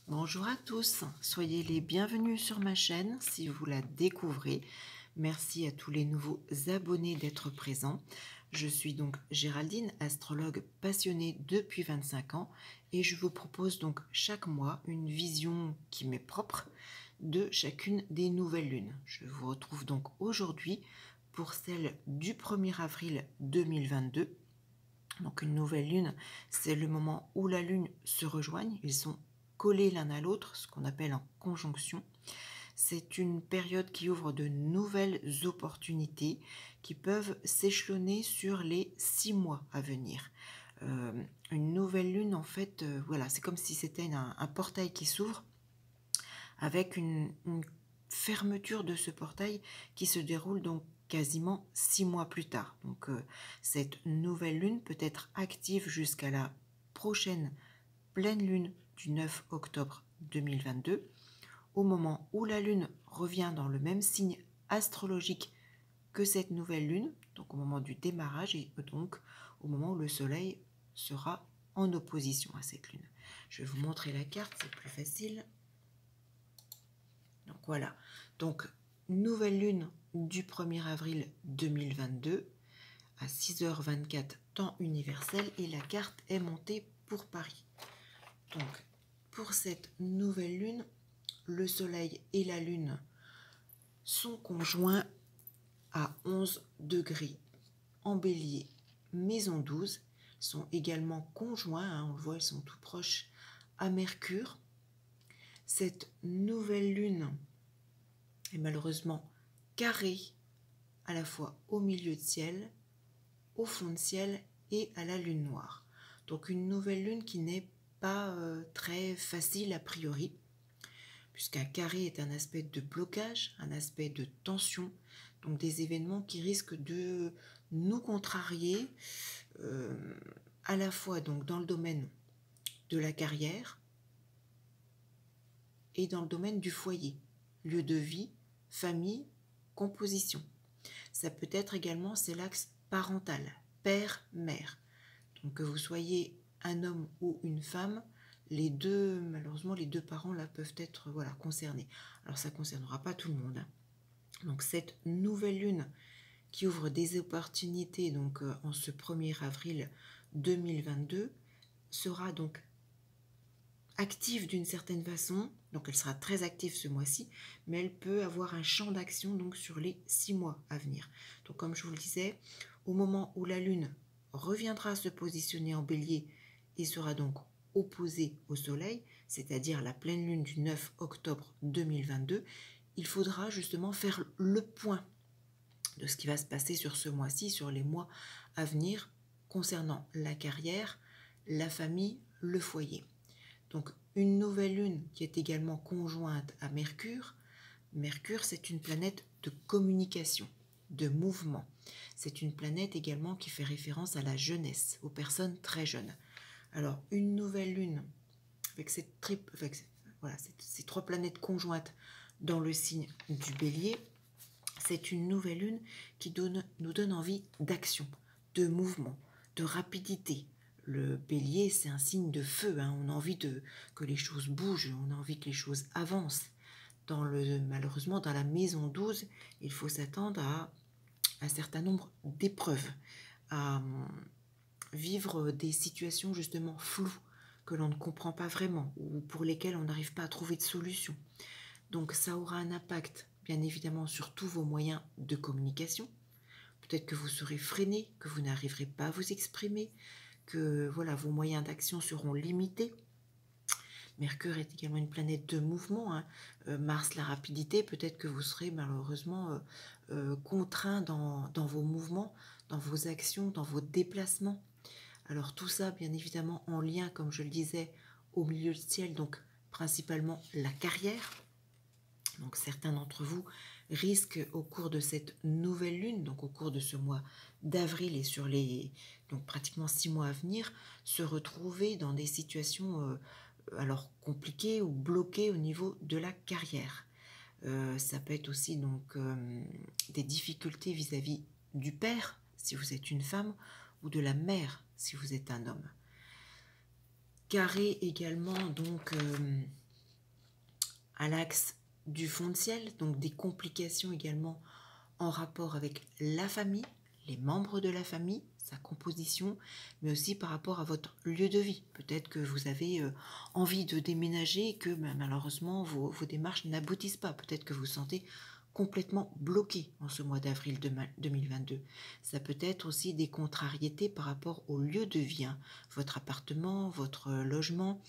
Bonjour à tous, soyez les bienvenus sur ma chaîne si vous la découvrez. Merci à tous les nouveaux abonnés d'être présents. Je suis donc Géraldine, astrologue passionnée depuis 25 ans et je vous propose donc chaque mois une vision qui m'est propre de chacune des nouvelles lunes. Je vous retrouve donc aujourd'hui pour celle du 1er avril 2022. Donc une nouvelle lune, c'est le moment où la lune se rejoigne. Ils sont collés l'un à l'autre, ce qu'on appelle en conjonction. C'est une période qui ouvre de nouvelles opportunités qui peuvent s'échelonner sur les 6 mois à venir. Une nouvelle lune, en fait, voilà, c'est comme si c'était un portail qui s'ouvre avec une fermeture de ce portail qui se déroule donc quasiment 6 mois plus tard. Donc cette nouvelle lune peut être active jusqu'à la prochaine pleine lune du 9 octobre 2022, au moment où la lune revient dans le même signe astrologique que cette nouvelle lune, donc au moment du démarrage et donc au moment où le soleil sera en opposition à cette lune. Je vais vous montrer la carte, c'est plus facile. Donc voilà, donc nouvelle lune du 1er avril 2022 à 6h24 temps universel et la carte est montée pour Paris. Donc pour cette nouvelle lune, le soleil et la lune sont conjoints à 11 degrés en bélier, maison 12, sont également conjoints, hein, on le voit, ils sont tout proches à Mercure. Cette nouvelle lune est malheureusement carrée à la fois au milieu de ciel, au fond de ciel et à la lune noire. Donc une nouvelle lune qui n'est pas très facile a priori, puisqu'un carré est un aspect de blocage, un aspect de tension, donc des événements qui risquent de nous contrarier à la fois donc dans le domaine de la carrière et dans le domaine du foyer, lieu de vie, famille, composition. Ça peut être également, c'est l'axe parental, père-mère. Donc que vous soyez un homme ou une femme, les deux, malheureusement, les deux parents là peuvent être concernés. Alors ça ne concernera pas tout le monde, hein. Donc cette nouvelle lune qui ouvre des opportunités donc en ce 1er avril 2022 sera donc active d'une certaine façon, donc elle sera très active ce mois-ci, mais elle peut avoir un champ d'action donc sur les 6 mois à venir. Donc comme je vous le disais, au moment où la lune reviendra se positionner en bélier et sera donc opposée au soleil, c'est-à-dire la pleine lune du 9 octobre 2022, il faudra justement faire le point de ce qui va se passer sur ce mois-ci, sur les mois à venir, concernant la carrière, la famille, le foyer. Donc une nouvelle lune qui est également conjointe à Mercure. Mercure, c'est une planète de communication, de mouvement. C'est une planète également qui fait référence à la jeunesse, aux personnes très jeunes. Alors une nouvelle lune avec ces trois planètes conjointes dans le signe du Bélier, c'est une nouvelle lune qui nous donne envie d'action, de mouvement, de rapidité. Le Bélier, c'est un signe de feu, hein. On a envie que les choses bougent, on a envie que les choses avancent. Malheureusement, dans la maison 12, il faut s'attendre à un certain nombre d'épreuves, à vivre des situations justement floues, que l'on ne comprend pas vraiment, ou pour lesquelles on n'arrive pas à trouver de solution. Donc ça aura un impact, bien évidemment, sur tous vos moyens de communication. Peut-être que vous serez freiné, que vous n'arriverez pas à vous exprimer, que voilà, vos moyens d'action seront limités. Mercure est également une planète de mouvement, hein. Mars, la rapidité, peut-être que vous serez malheureusement contraint dans vos mouvements, dans vos actions, dans vos déplacements. Alors tout ça, bien évidemment, en lien, comme je le disais, au milieu du ciel, donc principalement la carrière. Donc certains d'entre vous risquent au cours de cette nouvelle lune, donc au cours de ce mois d'avril et sur les donc pratiquement 6 mois à venir, se retrouver dans des situations alors compliquées ou bloquées au niveau de la carrière. Ça peut être aussi donc des difficultés vis-à-vis du père si vous êtes une femme ou de la mère si vous êtes un homme. Carré également donc à l'axe du fond de ciel, donc des complications également en rapport avec la famille, les membres de la famille, sa composition, mais aussi par rapport à votre lieu de vie. Peut-être que vous avez envie de déménager et que malheureusement vos démarches n'aboutissent pas. Peut-être que vous vous sentez complètement bloqué en ce mois d'avril 2022. Ça peut être aussi des contrariétés par rapport au lieu de vie, hein. Votre appartement, votre logement.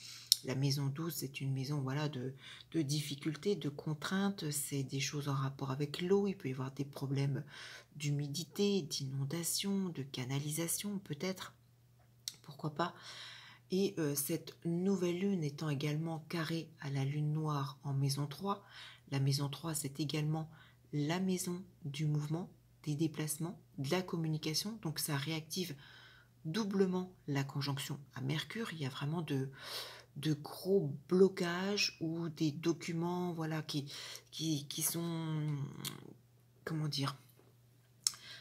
La maison 12, c'est une maison voilà, de difficultés, de contraintes, c'est des choses en rapport avec l'eau, il peut y avoir des problèmes d'humidité, d'inondation, de canalisation peut-être, pourquoi pas. Et cette nouvelle lune étant également carrée à la lune noire en maison 3, la maison 3 c'est également la maison du mouvement, des déplacements, de la communication, donc ça réactive doublement la conjonction à Mercure. Il y a vraiment de gros blocages ou des documents voilà, qui sont, comment dire,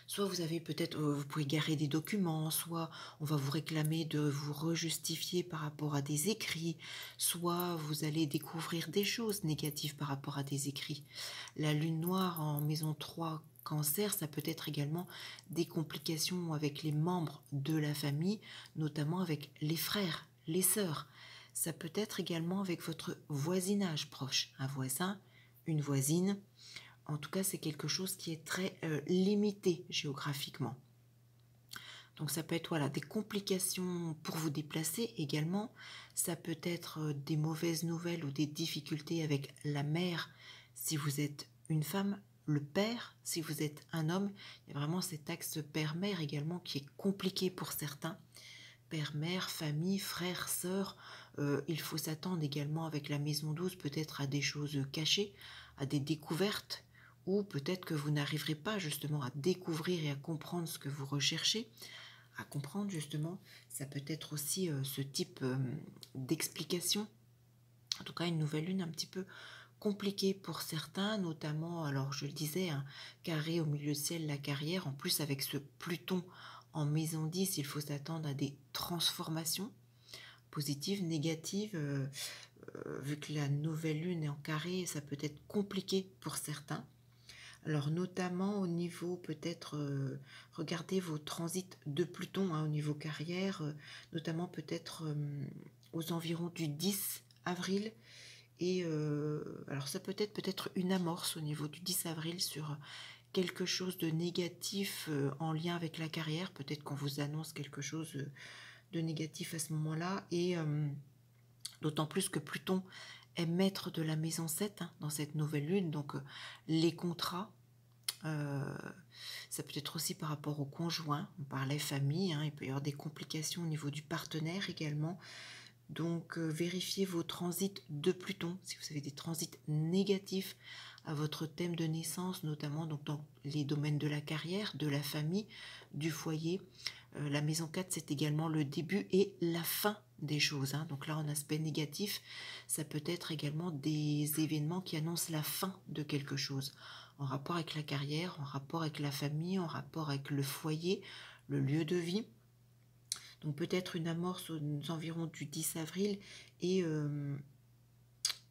soit vous avez peut-être, vous pouvez garer des documents, soit on va vous réclamer de vous rejustifier par rapport à des écrits, soit vous allez découvrir des choses négatives par rapport à des écrits. La lune noire en maison 3 Cancer, ça peut être également des complications avec les membres de la famille, notamment avec les frères, les sœurs. Ça peut être également avec votre voisinage proche, un voisin, une voisine. En tout cas, c'est quelque chose qui est très limité géographiquement. Donc ça peut être voilà, des complications pour vous déplacer également. Ça peut être des mauvaises nouvelles ou des difficultés avec la mère si vous êtes une femme, le père si vous êtes un homme. Il y a vraiment cet axe père-mère également qui est compliqué pour certains. Père-mère, famille, frères, sœurs. Il faut s'attendre également avec la maison 12 peut-être à des choses cachées, à des découvertes, ou peut-être que vous n'arriverez pas justement à découvrir et à comprendre ce que vous recherchez. À comprendre justement, ça peut être aussi ce type d'explication. En tout cas, une nouvelle lune un petit peu compliquée pour certains, notamment, alors je le disais, un carré au milieu du ciel, la carrière, en plus avec ce Pluton en maison 10, il faut s'attendre à des transformations positives, négatives, vu que la nouvelle lune est en carré, ça peut être compliqué pour certains. Alors notamment au niveau peut-être, regardez vos transits de Pluton hein, au niveau carrière, notamment peut-être aux environs du 10 avril. Et alors ça peut être une amorce au niveau du 10 avril sur quelque chose de négatif en lien avec la carrière. Peut-être qu'on vous annonce quelque chose de négatif à ce moment-là. Et d'autant plus que Pluton est maître de la maison 7 hein, dans cette nouvelle lune. Donc les contrats, ça peut être aussi par rapport au conjoint. On parlait famille, hein, il peut y avoir des complications au niveau du partenaire également. Donc vérifiez vos transits de Pluton, si vous avez des transits négatifs à votre thème de naissance, notamment donc dans les domaines de la carrière, de la famille, du foyer. La maison 4, c'est également le début et la fin des choses. Hein. Donc là, en aspect négatif, ça peut être également des événements qui annoncent la fin de quelque chose, en rapport avec la carrière, en rapport avec la famille, en rapport avec le foyer, le lieu de vie. Donc peut-être une amorce aux environs du 10 avril et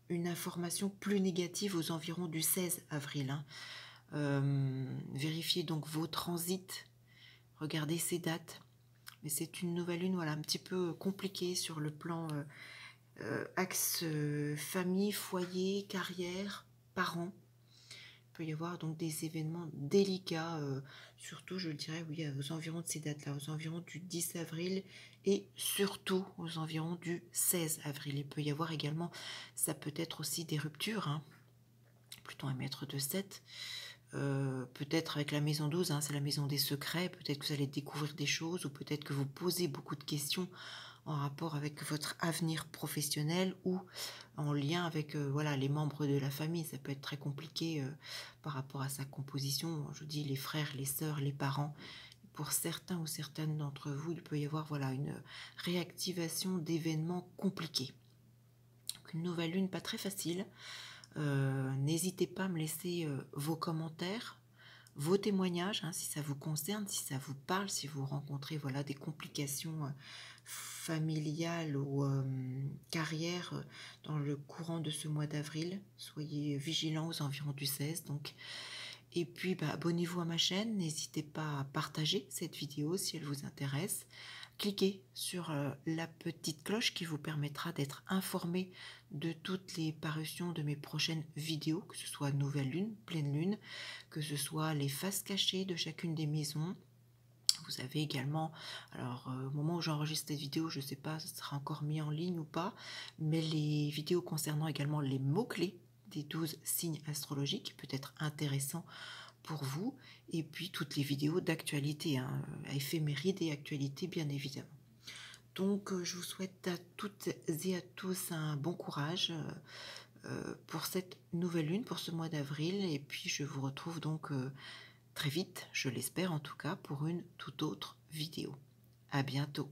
une information plus négative aux environs du 16 avril. Hein. Vérifiez donc vos transits, regardez ces dates. Mais c'est une nouvelle lune voilà, un petit peu compliquée sur le plan axe famille, foyer, carrière, parents. Il peut y avoir donc des événements délicats, surtout je dirais oui aux environs de ces dates-là, aux environs du 10 avril et surtout aux environs du 16 avril. Il peut y avoir également, ça peut être aussi des ruptures, hein. Pluton est maître de 7, peut-être avec la maison 12, hein, c'est la maison des secrets, peut-être que vous allez découvrir des choses ou peut-être que vous posez beaucoup de questions en rapport avec votre avenir professionnel ou en lien avec voilà, les membres de la famille. Ça peut être très compliqué par rapport à sa composition. Je dis les frères, les sœurs, les parents. Pour certains ou certaines d'entre vous, il peut y avoir voilà, une réactivation d'événements compliqués. Donc, une nouvelle lune pas très facile. N'hésitez pas à me laisser vos commentaires, vos témoignages, hein, si ça vous concerne, si ça vous parle, si vous rencontrez voilà, des complications familiale ou carrière dans le courant de ce mois d'avril. Soyez vigilants aux environs du 16 donc. Et puis abonnez-vous à ma chaîne, n'hésitez pas à partager cette vidéo si elle vous intéresse. Cliquez sur la petite cloche qui vous permettra d'être informé de toutes les parutions de mes prochaines vidéos, que ce soit nouvelle lune, pleine lune, que ce soit les faces cachées de chacune des maisons. Vous avez également, alors au moment où j'enregistre cette vidéo, je ne sais pas si ça sera encore mis en ligne ou pas, mais les vidéos concernant également les mots-clés des 12 signes astrologiques, peut être intéressant pour vous, et puis toutes les vidéos d'actualité, éphémérides et actualité bien évidemment. Donc je vous souhaite à toutes et à tous un bon courage pour cette nouvelle lune, pour ce mois d'avril, et puis je vous retrouve donc très vite, je l'espère en tout cas, pour une toute autre vidéo. À bientôt.